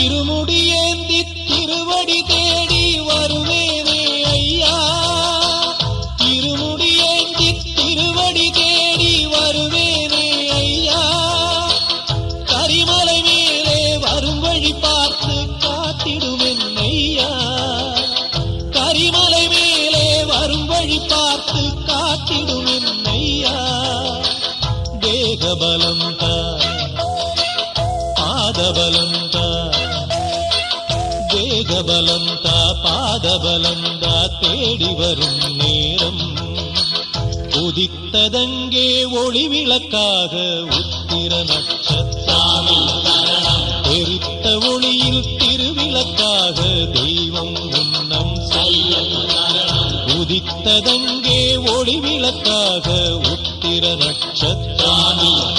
இருமுடியேந்தி திருவடி தேடி வருவேனே ஐயா, இருமுடியேந்தி திருவடி தேடி வருவேனே ஐயா, கரிமலை மேலே வரும் வழி பார்த்து காத்திடுவேன் ஐயா, கரிமலை மேலே வரும் வழி பார்த்து காத்திடுவேன் ஐயா. தேகபலம் தா, பாதபலம் தா, தேகபலம் தா, பாதபலம் தா, தேடி வரும் நேரம் உதித்ததங்கே ஒளி விளக்காக உத்திர நட்சத்திரம், தெரித்த ஒளியில் திருவிளக்காக தெய்வம் உன்னம் செய்யும். உதித்ததங்கே ஒளி விளக்காக உத்திர நட்சத்திரம்.